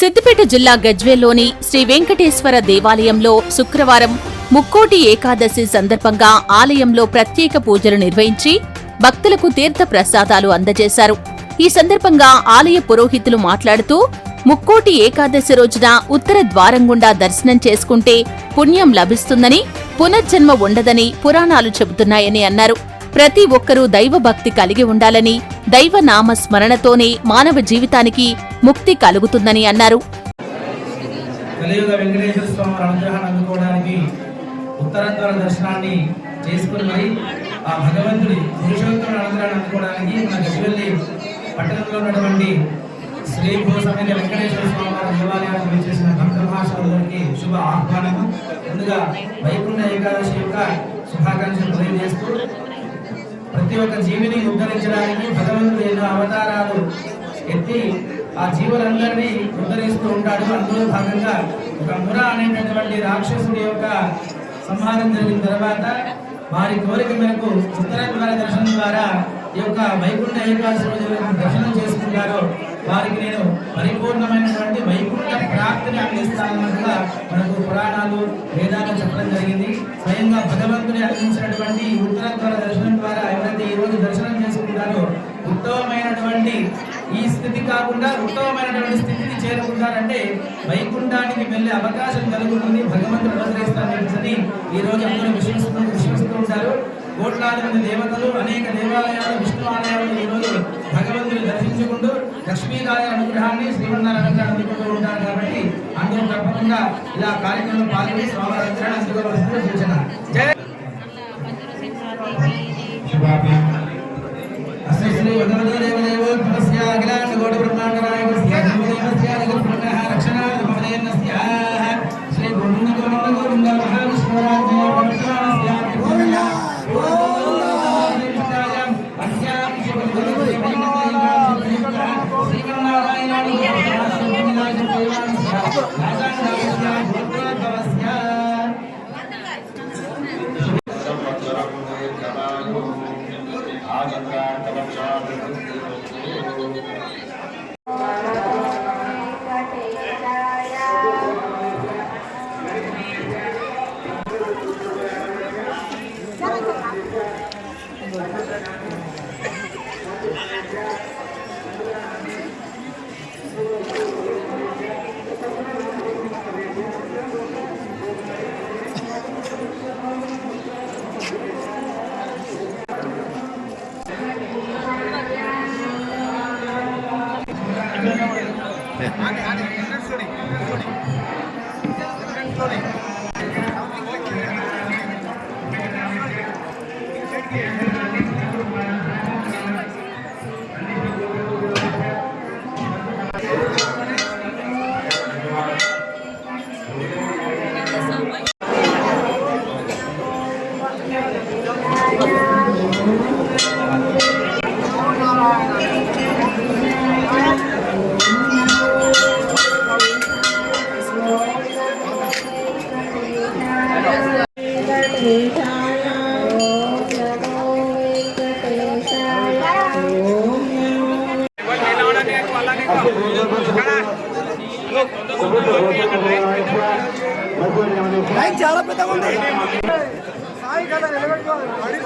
సిద్దిపేట జిల్లా గజ్వేల్లోని శ్రీ వెంకటేశ్వర దేవాలయంలో శుక్రవారం ముక్కోటి ఏకాదశి సందర్భంగా ఆలయంలో ప్రత్యేక పూజలు నిర్వహించి భక్తులకు తీర్థ ప్రసాదాలు అందజేశారు. ఈ సందర్భంగా ఆలయ పురోహితులు మాట్లాడుతూ ముక్కోటి ఏకాదశి రోజున ఉత్తర ద్వారం గుండా దర్శనం చేసుకుంటే పుణ్యం లభిస్తుందని, పునర్జన్మ ఉండదని పురాణాలు చెబుతున్నాయని అన్నారు. ప్రతి ఒక్కరూ దైవభక్తి కలిగి ఉండాలని, దైవనామ స్మరణతోనే మానవ జీవితానికి ముక్తి కలుగుతుందని అన్నారు. కలియుగ వెంకటేశ్వర స్వామి అనుగ్రహాన్ని అందుకోవడానికి ఉత్తరాంధ్ర దర్శనాన్ని చేసుకుని మరి ఆ భగవంతుడి పురుషోత్తమ అనుగ్రహాన్ని అందుకోవడానికి మన గజ్వేల్ పట్టణంలో ఉన్నటువంటి శ్రీ భూ సమేత వెంకటేశ్వర స్వామి వారి దేవాలయానికి విచ్చేసిన భక్త మహాశయులకి శుభ ఆహ్వానము. ముందుగా వైకుంఠ ఏకాదశి యొక్క శుభాకాంక్షలు తెలియజేస్తూ ప్రతి ఒక్క జీవిని ఉద్ధరించడానికి భగవంతుడు ఎన్నో అవతారాలు ఎత్తి ఆ జీవులందరినీ ఉద్ధరిస్తూ ఉంటాడు. అందులో భాగంగా ఒక ముర అనేటటువంటి రాక్షసుడి యొక్క సంహారం జరిగిన తర్వాత వారి కోరిక మేరకు ఉత్తరాంధ్ర దర్శనం ద్వారా ఈ యొక్క వైకుంఠ ఏకాదశి రోజు దర్శనం చేసుకుంటారో వారికి నేను పరిపూర్ణమైనటువంటి వైకుంఠ ప్రాప్తిని అందిస్తానన్నట్టుగా మనకు పురాణాలు వేదాలు చెప్పడం జరిగింది. స్వయంగా భగవంతుని అందించినటువంటి ఉత్తరాంధ్ర దర్శనం ద్వారా ఎవరైతే ఈ రోజు దర్శనం చేసుకుంటారో ఉత్తమమైనటువంటి ఈ స్థితి కాకుండా ఉత్తమమైనటువంటి స్థితిని చేరుకుంటారంటే వైకుంఠానికి వెళ్ళే అవకాశం కలుగుతుంది, భగవంతుడు అనుగ్రహిస్తారని ఈ రోజు అందరూ విశ్వసిస్తూ ఉంటారు. కోట్లాది మంది దేవతలు అనేక దేవాలయాలు విష్ణు ఆలయాలు ఈ రోజు భగవంతుని దర్శించుకుంటూ లక్ష్మీనారాయణ అనుగ్రహాన్ని శ్రీమన్నారాయణ అనుగ్రహాన్ని అందుకుంటూ ఉంటారు. కాబట్టి అందరూ తప్పకుండా ఇలా కార్యక్రమంలో పాల్గొని స్వామి అనుగ్రహాన్ని అందుకోవాల్సిన సూచన. శ్రీ భగవదేవ నమస్య అఖిలాండ కోటి బ్రహ్మాండ నాయకస్య దేవస్య జగత్ప్రణః రక్షణాయ శ్రీ గోవింద గోవింద గోవింద మహావిష్ణురాజ్ఞ పవిత్రాస్య గోవింద చాలా పెద్దగా ఉంది. సాయి కదా నిలబెట్టుకోవాలి.